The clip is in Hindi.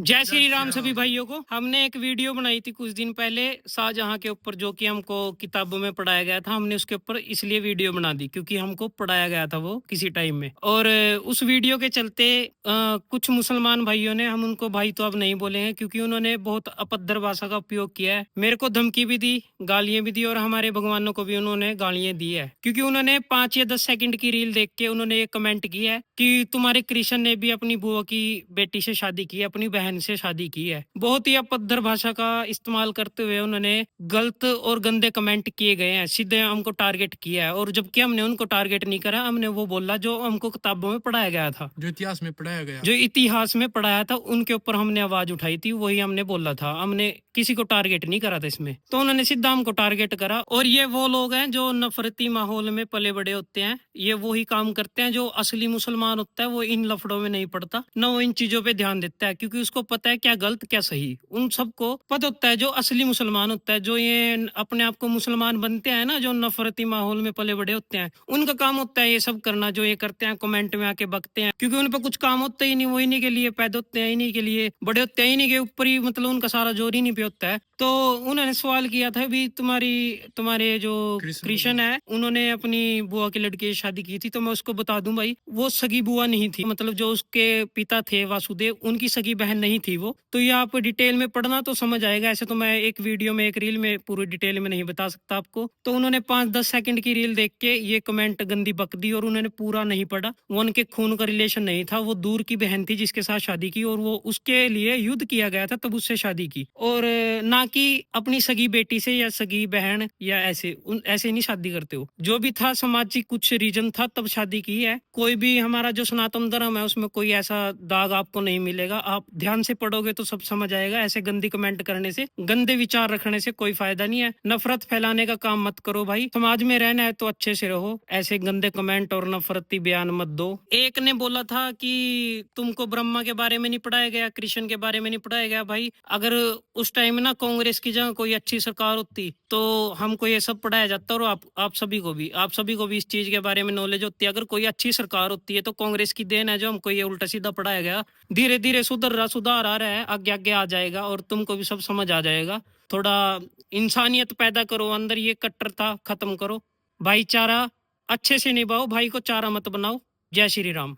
जय श्री राम सभी भाइयों को। हमने एक वीडियो बनाई थी कुछ दिन पहले शाहजहां के ऊपर, जो कि हमको किताबों में पढ़ाया गया था। हमने उसके ऊपर इसलिए वीडियो बना दी क्योंकि हमको पढ़ाया गया था वो किसी टाइम में। और उस वीडियो के चलते कुछ मुसलमान भाइयों ने, हम उनको भाई तो अब नहीं बोलेंगे क्योंकि उन्होंने बहुत अपद्र भाषा का उपयोग किया है। मेरे को धमकी भी दी, गालियां भी दी, और हमारे भगवानों को भी उन्होंने गालियां दी है क्योंकि उन्होंने 5 या 10 सेकंड की रील देख के उन्होंने ये कमेंट किया है कि तुम्हारे कृष्ण ने भी अपनी बुआ की बेटी से शादी की है, अपनी बहन से शादी की है। बहुत ही अपद्र भाषा का इस्तेमाल करते हुए उन्होंने गलत और गंदे कमेंट किए गए हैं, सीधे हमको टारगेट किया है। और जबकि हमने उनको टारगेट नहीं करा, हमने वो बोला जो हमको किताबों में पढ़ाया गया था, जो इतिहास में पढ़ाया था, उनके ऊपर हमने आवाज उठाई थी, वही हमने बोला था। हमने किसी को टारगेट नहीं करा था इसमें, तो उन्होंने सीधा हमको टारगेट करा। और ये वो लोग हैं जो नफरती माहौल में पले बड़े होते हैं, ये वही काम करते हैं। जो असली मुसलमान होता है वो इन लफड़ों में नहीं पड़ता, न वो इन चीजों पे ध्यान देता है, क्योंकि उसको पता है क्या गलत क्या सही। उन सबको पता होता है। जो असली मुसलमान होता है, जो ये अपने आप को मुसलमान बनते हैं ना, जो नफरती माहौल में पले बड़े होते हैं, उनका काम होता है ये सब करना। जो ये करते हैं कमेंट में आके बकते हैं, क्योंकि उन पर कुछ काम होता ही नहीं। वो इन्हीं के लिए पैदा होते हैं, इन्हीं के लिए बड़े होते हैं, इन्हीं के ऊपर ही मतलब उनका सारा जोर इन्हीं पे होता है। तो उन्होंने सवाल किया था भी तुम्हारे जो कृष्ण है, उन्होंने अपनी बुआ की लड़की से शादी की थी। तो मैं उसको बता दूं भाई, वो सगी बुआ नहीं थी। मतलब जो उसके पिता थे वासुदेव, उनकी सगी बहन नहीं थी वो। तो ये आप डिटेल में पढ़ना तो समझ आएगा। ऐसे तो मैं एक वीडियो में, एक रील में पूरी डिटेल में नहीं बता सकता आपको। तो उन्होंने 5-10 सेकंड की रील देख के ये कमेंट गंदी बक दी, और उन्होंने पूरा नहीं पढ़ा। वो उनके खून का रिलेशन नहीं था, वो दूर की बहन थी जिसके साथ शादी की, और वो उसके लिए युद्ध किया गया था, तब उससे शादी की। और ना कि अपनी सगी बेटी से या सगी बहन या ऐसे नहीं शादी करते हो। जो भी था सामाजिक कुछ रीजन था, तब शादी की है। कोई भी हमारा जो सनातन धर्म है उसमें कोई ऐसा दाग आपको नहीं मिलेगा। आप ध्यान से पढ़ोगे तो सब समझ आएगा। ऐसे गंदी कमेंट करने से, गंदे विचार रखने से कोई फायदा नहीं है। नफरत फैलाने का काम मत करो भाई। समाज में रहना है तो अच्छे से रहो, ऐसे गंदे कमेंट और नफरती बयान मत दो। एक ने बोला था कि तुमको ब्रह्मा के बारे में नहीं पढ़ाया गया, कृष्ण के बारे में नहीं पढ़ाया गया। भाई अगर उस टाइम ना कांग्रेस की जगह कोई अच्छी सरकार होती तो हमको ये सब पढ़ाया जाता, और आप सभी को भी इस चीज के बारे में नॉलेज होती है। अगर कोई अच्छी सरकार होती है तो कांग्रेस की देन है जो हमको ये उल्टा सीधा पढ़ाया गया। धीरे धीरे सुधार आ रहा है, आगे आगे आ जाएगा और तुमको भी सब समझ आ जाएगा। थोड़ा इंसानियत पैदा करो अंदर, ये कट्टरता खत्म करो, भाईचारा अच्छे से निभाओ, भाई को चारा मत बनाओ। जय श्री राम।